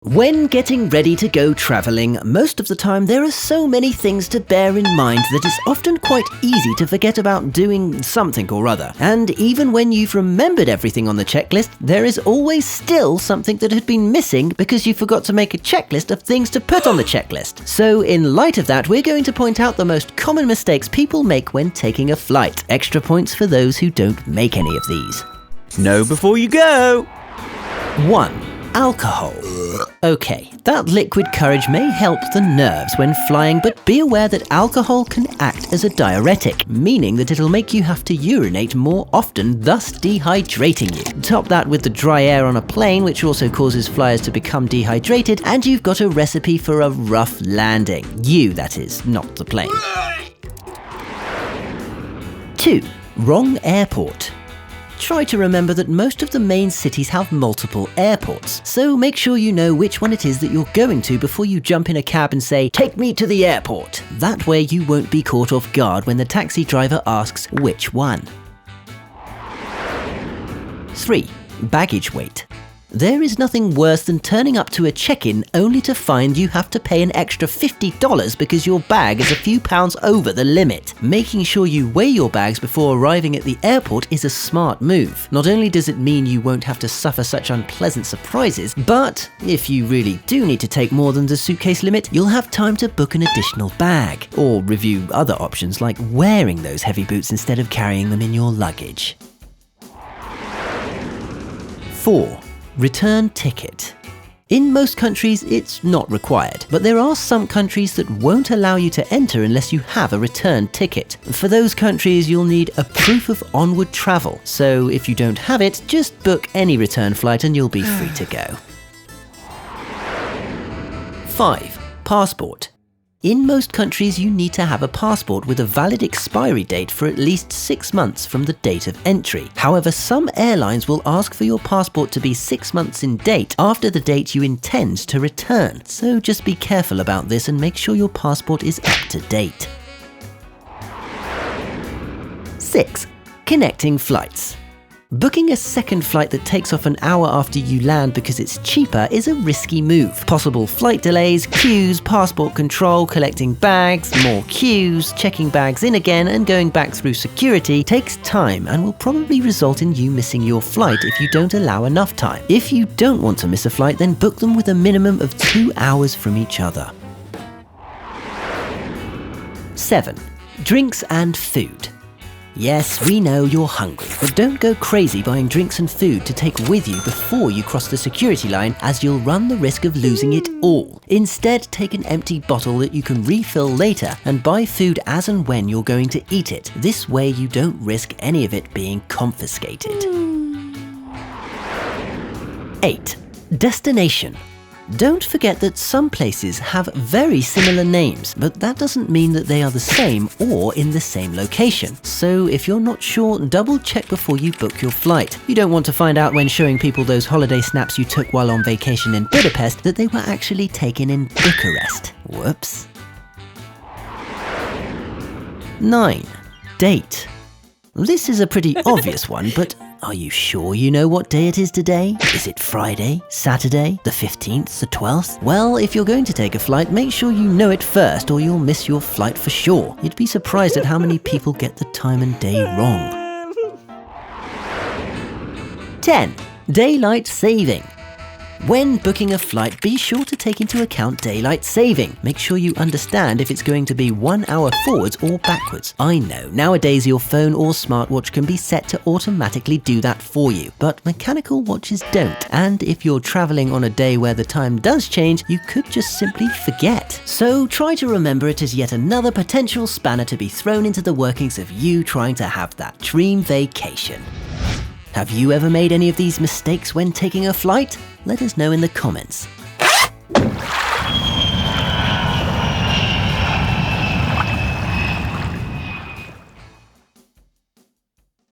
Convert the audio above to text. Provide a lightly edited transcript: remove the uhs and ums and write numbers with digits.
When getting ready to go traveling, most of the time there are so many things to bear in mind that it's often quite easy to forget about doing something or other. And even when you've remembered everything on the checklist, there is always still something that had been missing because you forgot to make a checklist of things to put on the checklist. So in light of that, we're going to point out the most common mistakes people make when taking a flight. Extra points for those who don't make any of these. Know before you go. 1. Alcohol. Okay, that liquid courage may help the nerves when flying, but be aware that alcohol can act as a diuretic, meaning that it'll make you have to urinate more often, thus dehydrating you. Top that with the dry air on a plane, which also causes flyers to become dehydrated, and you've got a recipe for a rough landing. You, that is, not the plane. 2. Wrong airport. Try to remember that most of the main cities have multiple airports, so make sure you know which one it is that you're going to before you jump in a cab and say, "Take me to the airport." That way you won't be caught off guard when the taxi driver asks which one. 3. Baggage weight. There is nothing worse than turning up to a check-in only to find you have to pay an extra $50 because your bag is a few pounds over the limit. Making sure you weigh your bags before arriving at the airport is a smart move. Not only does it mean you won't have to suffer such unpleasant surprises, but if you really do need to take more than the suitcase limit, you'll have time to book an additional bag, or review other options like wearing those heavy boots instead of carrying them in your luggage. 4. Return ticket. In most countries, it's not required, but there are some countries that won't allow you to enter unless you have a return ticket. For those countries, you'll need a proof of onward travel, so if you don't have it, just book any return flight and you'll be free to go. 5. Passport. In most countries, you need to have a passport with a valid expiry date for at least 6 months from the date of entry. However, some airlines will ask for your passport to be 6 months in date after the date you intend to return. So just be careful about this and make sure your passport is up to date. 6. Connecting flights. Booking a second flight that takes off an hour after you land because it's cheaper is a risky move. Possible flight delays, queues, passport control, collecting bags, more queues, checking bags in again and going back through security takes time and will probably result in you missing your flight if you don't allow enough time. If you don't want to miss a flight, then book them with a minimum of 2 hours from each other. 7. Drinks and food. Yes, we know you're hungry, but don't go crazy buying drinks and food to take with you before you cross the security line, as you'll run the risk of losing it all. Instead, take an empty bottle that you can refill later and buy food as and when you're going to eat it. This way you don't risk any of it being confiscated. 8. Destination. Don't forget that some places have very similar names, but that doesn't mean that they are the same or in the same location. So if you're not sure, double check before you book your flight. You don't want to find out when showing people those holiday snaps you took while on vacation in Budapest that they were actually taken in Bucharest. Whoops. 9. Date. This is a pretty obvious one, but are you sure you know what day it is today? Is it Friday, Saturday, the 15th, the 12th? Well, if you're going to take a flight, make sure you know it first or you'll miss your flight for sure. You'd be surprised at how many people get the time and day wrong. 10. Daylight saving. When booking a flight, be sure to take into account daylight saving. Make sure you understand if it's going to be 1 hour forwards or backwards. I know, nowadays your phone or smartwatch can be set to automatically do that for you, but mechanical watches don't. And if you're traveling on a day where the time does change, you could just simply forget. So try to remember it as yet another potential spanner to be thrown into the workings of you trying to have that dream vacation. Have you ever made any of these mistakes when taking a flight? Let us know in the comments.